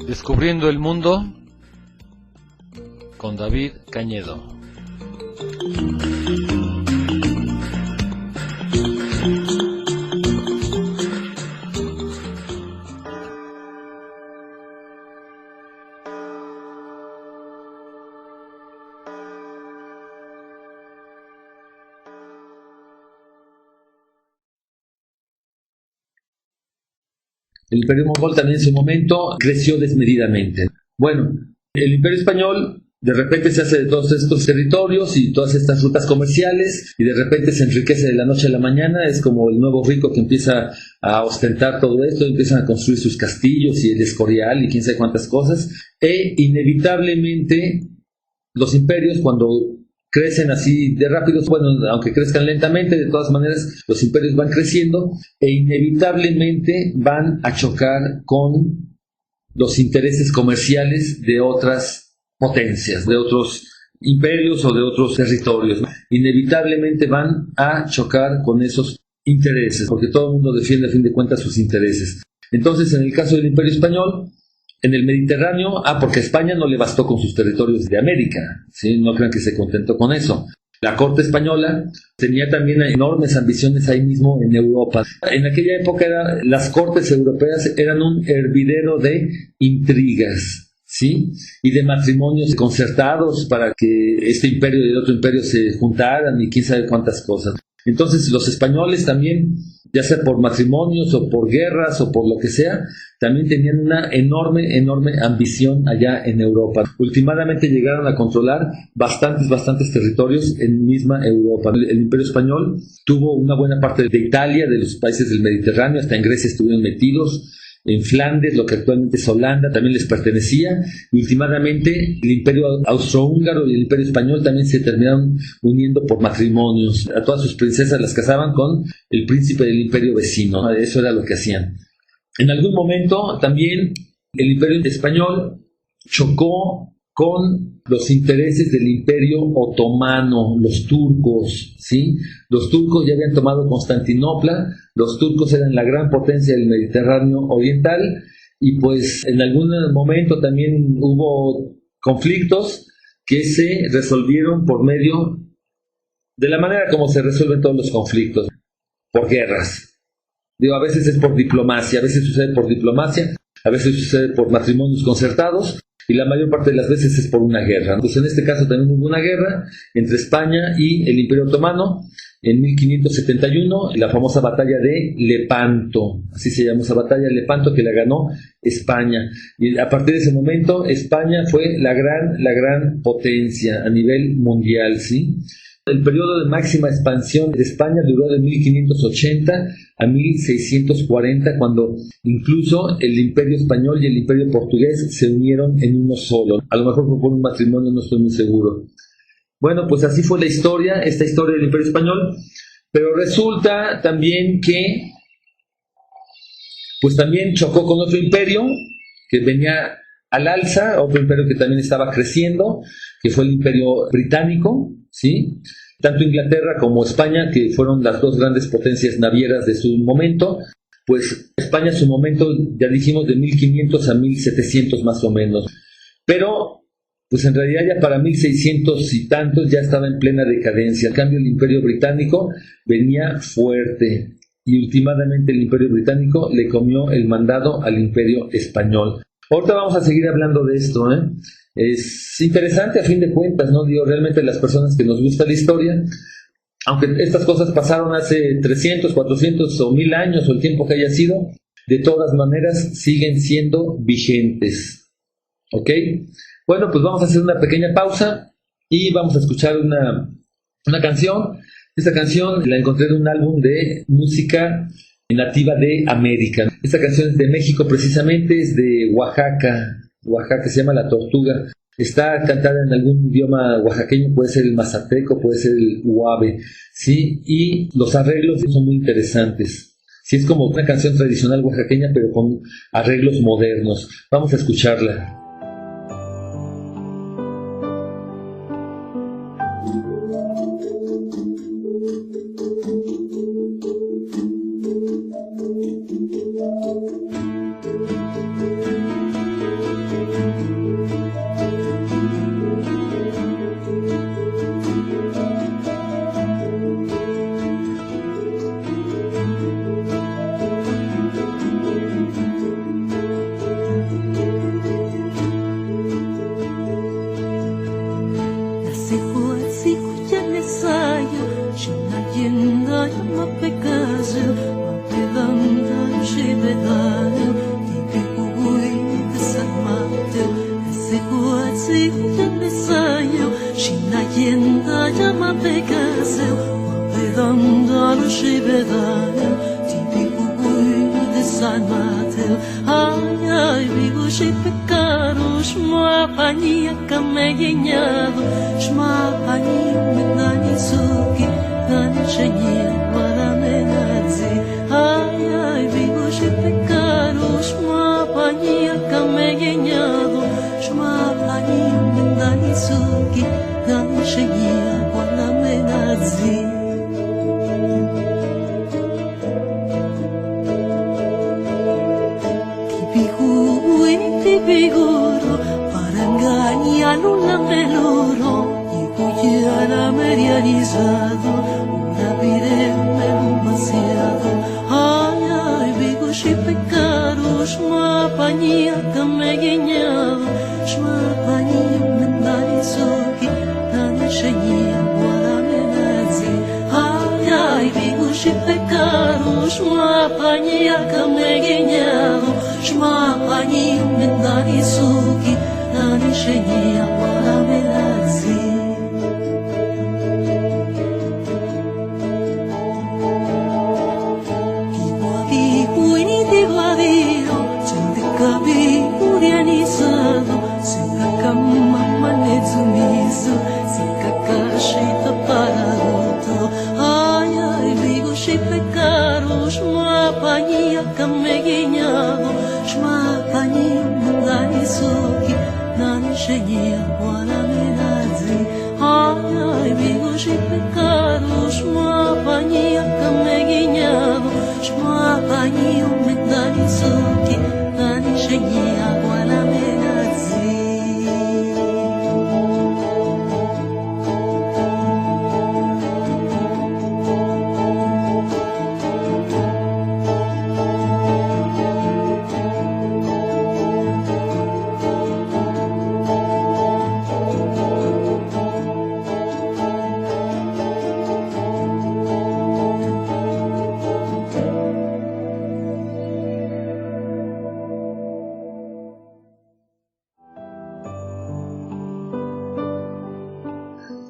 Descubriendo el mundo con David Cañedo. El Imperio Mongol también en su momento creció desmedidamente. Bueno, el Imperio Español de repente se hace de todos estos territorios y todas estas rutas comerciales y de repente se enriquece de la noche a la mañana. Es como el nuevo rico que empieza a ostentar todo esto, empiezan a construir sus castillos y el Escorial y quién sabe cuántas cosas. E inevitablemente los imperios, cuando crecen así de rápidos, bueno, aunque crezcan lentamente, de todas maneras los imperios van creciendo e inevitablemente van a chocar con los intereses comerciales de otras potencias, de otros imperios o de otros territorios. Inevitablemente van a chocar con esos intereses, porque todo el mundo defiende a fin de cuentas sus intereses. Entonces, en el caso del Imperio Español, en el Mediterráneo, porque a España no le bastó con sus territorios de América, ¿sí? No crean que se contentó con eso. La corte española tenía también enormes ambiciones ahí mismo en Europa. En aquella época las cortes europeas eran un hervidero de intrigas, ¿sí? Y de matrimonios concertados para que este imperio y el otro imperio se juntaran y quién sabe cuántas cosas. Entonces los españoles también, ya sea por matrimonios o por guerras o por lo que sea, también tenían una enorme ambición allá en Europa. Últimamente llegaron a controlar bastantes territorios en misma Europa. El Imperio Español tuvo una buena parte de Italia, de los países del Mediterráneo, hasta en Grecia estuvieron metidos. En Flandes, lo que actualmente es Holanda, también les pertenecía. Y últimamente el Imperio Austrohúngaro y el Imperio Español también se terminaron uniendo por matrimonios. A todas sus princesas las casaban con el príncipe del imperio vecino. Eso era lo que hacían. En algún momento también el Imperio Español chocó con los intereses del Imperio Otomano, los turcos, ¿sí? Los turcos ya habían tomado Constantinopla, los turcos eran la gran potencia del Mediterráneo oriental y pues en algún momento también hubo conflictos que se resolvieron por medio de la manera como se resuelven todos los conflictos, por guerras. Digo, a veces es por diplomacia, a veces sucede por diplomacia, a veces sucede por matrimonios concertados, y la mayor parte de las veces es por una guerra. Entonces en este caso también hubo una guerra entre España y el Imperio Otomano en 1571, la famosa batalla de Lepanto, así se llama esa batalla de Lepanto, que la ganó España. Y a partir de ese momento España fue la gran potencia a nivel mundial, ¿sí? El periodo de máxima expansión de España duró de 1580 a 1640, cuando incluso el Imperio Español y el Imperio Portugués se unieron en uno solo. A lo mejor por un matrimonio, no estoy muy seguro. Bueno, pues así fue la historia, esta historia del Imperio Español, pero resulta también que pues también chocó con otro imperio que venía al alza, otro imperio que también estaba creciendo, que fue el Imperio Británico, ¿sí? Tanto Inglaterra como España, que fueron las dos grandes potencias navieras de su momento, pues España en su momento, ya dijimos, de 1500 a 1700 más o menos. Pero, pues en realidad ya para 1600 y tantos ya estaba en plena decadencia. En cambio, el Imperio Británico venía fuerte y últimamente el Imperio Británico le comió el mandado al Imperio Español. Ahorita vamos a seguir hablando de esto, ¿eh? Es interesante a fin de cuentas, ¿no? Digo, realmente las personas que nos gusta la historia, aunque estas cosas pasaron hace 300, 400 o 1000 años o el tiempo que haya sido, de todas maneras siguen siendo vigentes. ¿Ok? Bueno, pues vamos a hacer una pequeña pausa y vamos a escuchar una canción. Esta canción la encontré en un álbum de música nativa de América. Esta canción es de México precisamente, es de Oaxaca. Oaxaca, se llama La Tortuga. Está cantada en algún idioma oaxaqueño, puede ser el mazateco, puede ser el huave, ¿sí? Y los arreglos son muy interesantes. Sí, es como una canción tradicional oaxaqueña, pero con arreglos modernos. Vamos a escucharla.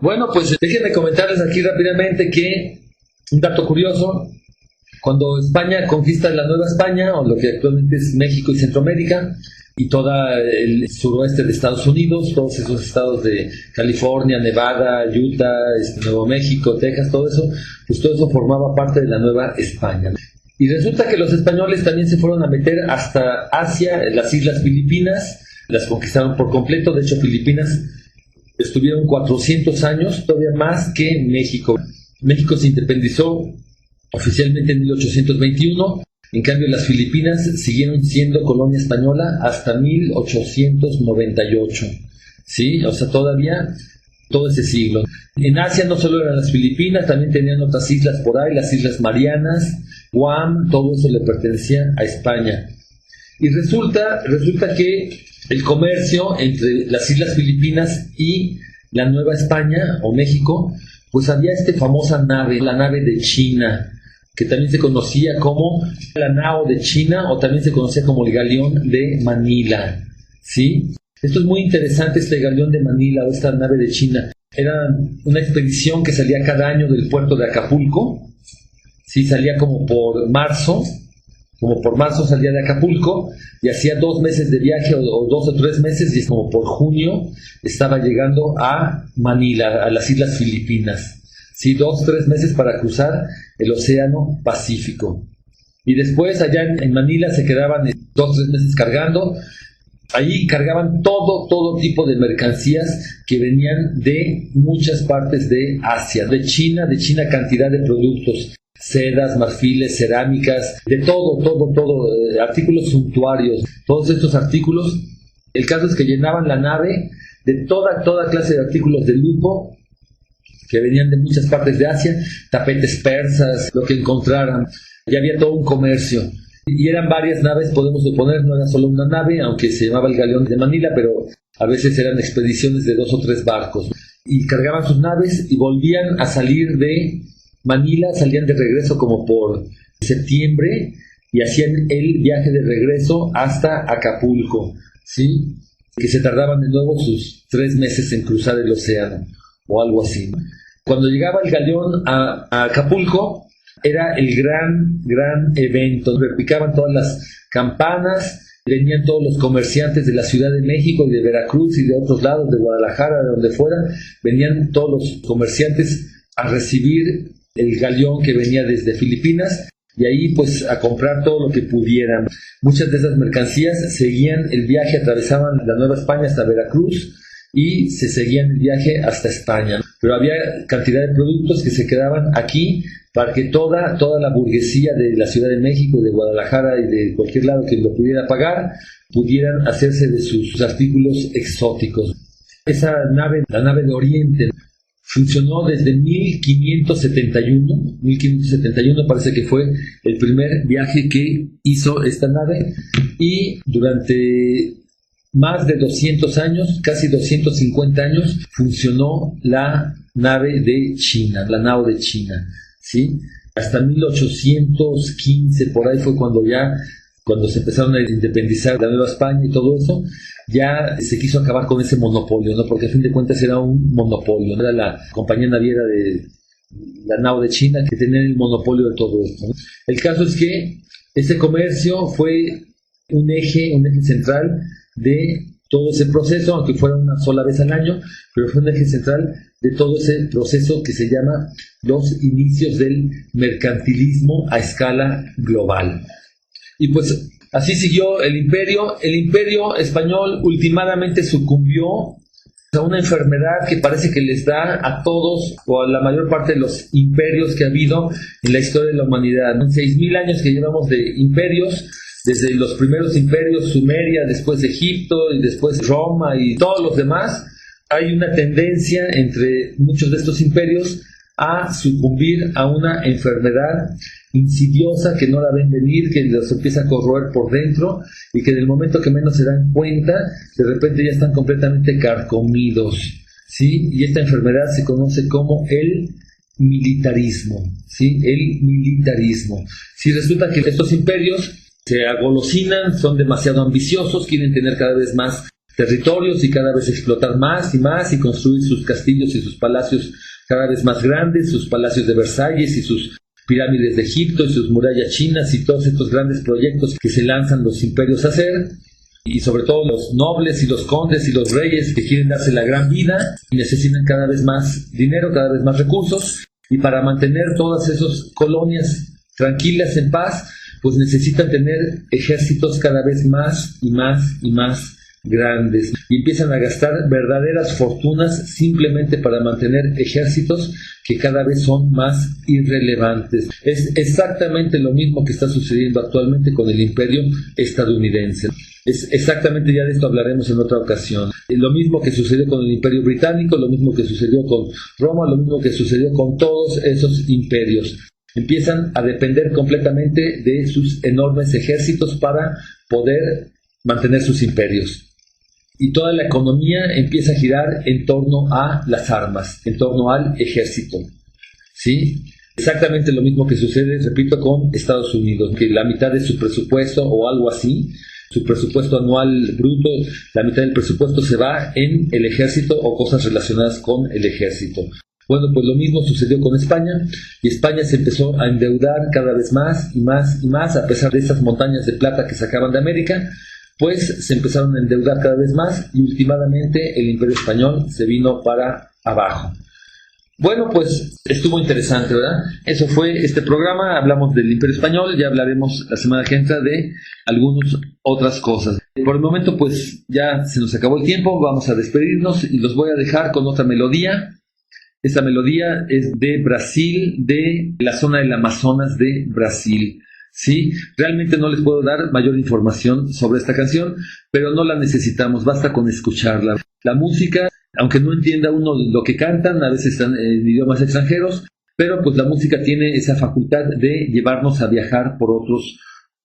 Bueno, pues déjenme comentarles aquí rápidamente que un dato curioso: cuando España conquista la Nueva España, o lo que actualmente es México y Centroamérica, y todo el suroeste de Estados Unidos, todos esos estados de California, Nevada, Utah, Nuevo México, Texas, todo eso, pues todo eso formaba parte de la Nueva España. Y resulta que los españoles también se fueron a meter hasta Asia, las islas Filipinas, las conquistaron por completo. De hecho, Filipinas estuvieron 400 años, todavía más que México. México se independizó oficialmente en 1821, en cambio las Filipinas siguieron siendo colonia española hasta 1898. ¿Sí? O sea, todavía todo ese siglo. En Asia no solo eran las Filipinas, también tenían otras islas por ahí, las Islas Marianas, Guam, todo eso le pertenecía a España. Y resulta que el comercio entre las Islas Filipinas y la Nueva España o México, pues había famosa nave, la nave de China, que también se conocía como la Nao de China, o también se conocía como el Galeón de Manila. ¿Sí? Esto es muy interesante, este Galeón de Manila o esta nave de China. Era una expedición que salía cada año del puerto de Acapulco. Sí, salía como por marzo salía de Acapulco y hacía 2 meses de viaje o 2 o 3 meses, y es como por junio estaba llegando a Manila, a las Islas Filipinas. Sí, 2 o 3 meses para cruzar el Océano Pacífico. Y después allá en Manila se quedaban 2-3 meses cargando. Ahí cargaban todo tipo de mercancías que venían de muchas partes de Asia, de China cantidad de productos, sedas, marfiles, cerámicas, de todo, artículos suntuarios, todos estos artículos. El caso es que llenaban la nave de toda clase de artículos de lujo que venían de muchas partes de Asia, tapetes persas, lo que encontraran. Ya había todo un comercio. Y eran varias naves, podemos suponer, no era solo una nave, aunque se llamaba el Galeón de Manila, pero a veces eran expediciones de 2 o 3 barcos. Y cargaban sus naves y volvían a salir de Manila, salían de regreso como por septiembre y hacían el viaje de regreso hasta Acapulco, ¿sí? Que se tardaban de nuevo sus 3 meses en cruzar el océano o algo así. Cuando llegaba el galeón a Acapulco, era el gran evento. Repicaban todas las campanas, venían todos los comerciantes de la Ciudad de México y de Veracruz y de otros lados, de Guadalajara, de donde fuera. Venían todos los comerciantes a recibir el galeón que venía desde Filipinas y ahí pues a comprar todo lo que pudieran. Muchas de esas mercancías seguían el viaje, atravesaban la Nueva España hasta Veracruz y se seguían el viaje hasta España. Pero había cantidad de productos que se quedaban aquí para que toda la burguesía de la Ciudad de México, de Guadalajara y de cualquier lado que lo pudiera pagar, pudieran hacerse de sus artículos exóticos. Esa nave, la nave de Oriente, funcionó desde 1571. 1571 parece que fue el primer viaje que hizo esta nave, y durante más de 200 años, casi 250 años, funcionó la nave de China, la nao de China, ¿sí? Hasta 1815, por ahí fue cuando se empezaron a independizar la Nueva España y todo eso, ya se quiso acabar con ese monopolio, ¿no? Porque a fin de cuentas era un monopolio, ¿no? Era la compañía naviera de la nao de China que tenía el monopolio de todo esto, ¿no? El caso es que ese comercio fue un eje central de todo ese proceso, aunque fuera una sola vez al año, pero fue un eje central de todo ese proceso que se llama los inicios del mercantilismo a escala global. Y pues así siguió el imperio. El imperio español últimamente sucumbió a una enfermedad que parece que les da a todos o a la mayor parte de los imperios que ha habido en la historia de la humanidad. En 6.000 años que llevamos de imperios, desde los primeros imperios, Sumeria, después Egipto y después Roma y todos los demás, hay una tendencia entre muchos de estos imperios a sucumbir a una enfermedad insidiosa que no la ven venir, que los empieza a corroer por dentro y que en el momento que menos se dan cuenta, de repente ya están completamente carcomidos, ¿sí? Y esta enfermedad se conoce como el militarismo, ¿sí? El militarismo. Si resulta que estos imperios se agolosinan, son demasiado ambiciosos, quieren tener cada vez más territorios y cada vez explotar más y construir sus castillos y sus palacios cada vez más grandes, sus palacios de Versalles y sus pirámides de Egipto y sus murallas chinas y todos estos grandes proyectos que se lanzan los imperios a hacer, y sobre todo los nobles y los condes y los reyes que quieren darse la gran vida y necesitan cada vez más dinero, cada vez más recursos, y para mantener todas esas colonias tranquilas, en paz, pues necesitan tener ejércitos cada vez más grandes, y empiezan a gastar verdaderas fortunas simplemente para mantener ejércitos que cada vez son más irrelevantes. Es exactamente lo mismo que está sucediendo actualmente con el imperio estadounidense. Es exactamente, ya de esto hablaremos en otra ocasión. Lo mismo que sucedió con el imperio británico, lo mismo que sucedió con Roma, lo mismo que sucedió con todos esos imperios. Empiezan a depender completamente de sus enormes ejércitos para poder mantener sus imperios. Y toda la economía empieza a girar en torno a las armas, en torno al ejército, ¿sí? Exactamente lo mismo que sucede, repito, con Estados Unidos, que la mitad de su presupuesto o algo así, su presupuesto anual bruto, la mitad del presupuesto se va en el ejército o cosas relacionadas con el ejército. Bueno, pues lo mismo sucedió con España, y España se empezó a endeudar cada vez más, a pesar de estas montañas de plata que sacaban de América, pues se empezaron a endeudar cada vez más, y últimamente el imperio español se vino para abajo. Bueno, pues estuvo interesante, ¿verdad? Eso fue este programa, hablamos del Imperio Español, ya hablaremos la semana que entra de algunas otras cosas. Por el momento, pues ya se nos acabó el tiempo, vamos a despedirnos y los voy a dejar con otra melodía. Esta melodía es de Brasil, de la zona del Amazonas de Brasil. Sí, realmente no les puedo dar mayor información sobre esta canción, pero no la necesitamos, basta con escucharla. La música, aunque no entienda uno lo que cantan, a veces están en idiomas extranjeros, pero pues la música tiene esa facultad de llevarnos a viajar por otros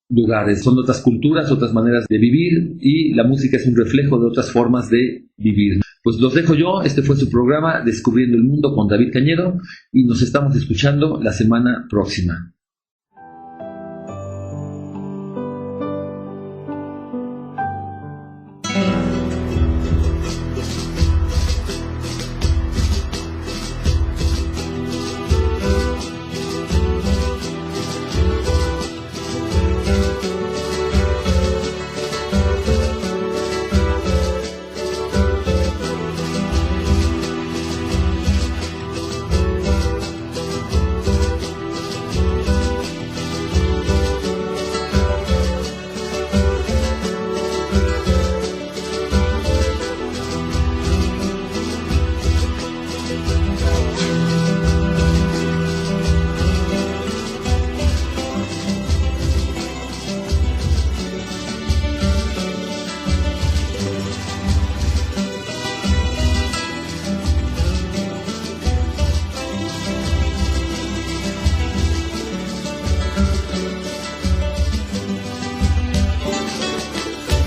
lugares. Son otras culturas, otras maneras de vivir, y la música es un reflejo de otras formas de vivir. Pues los dejo yo, este fue su programa Descubriendo el Mundo con David Cañedo, y nos estamos escuchando la semana próxima.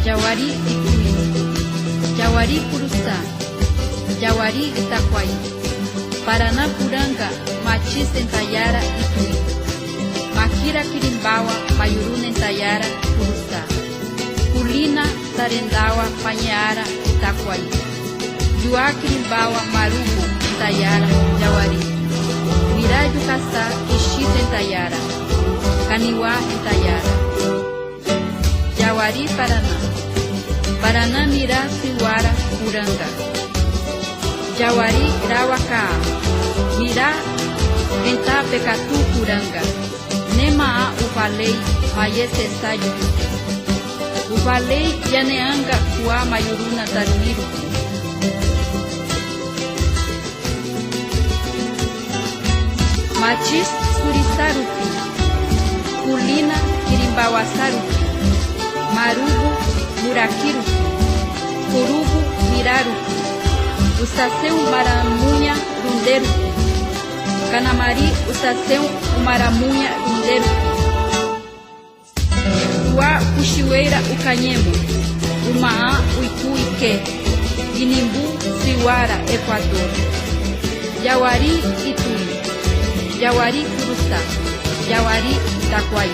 Jauari Ituí, Jauari Curuçá, Jauari Itaquaí, Paraná Puranga, Machis Tentayara Ituí, Maquira Quirimbaua, Paiuru Nentayara, Curuçá, Culina Tarendaua, Panhara, Itaquaí, Juá Quirimbaua, Marubo, Tentayara, Jauari, Mirai do Caçá, Ixi Tentayara, Caniuá Tentayara, Jauari Paraná, Paraná Mirá Siuara Puranga, Jauari Irauacá, Mirá Entá Pecatu Puranga, Nemaá Uvalei Maiecessá Yuruti, Uvalei Yaneanga Kuá Maiuruna Taruiru, Matis Surisarupi, Culina Quirimbawasarupi, Marubo Muraquirupi, Curubu Mirarupi, Ustaceu Maramunha Runderupi, Canamari Ustaceu Maramunha Runderupi, Uá Puxiueira Ucanhemo, Umaá Uicu Ique, Inimbu Siuara Equador, Jauari Ituí, Jauari Curuçá, Jauari Itaquaí.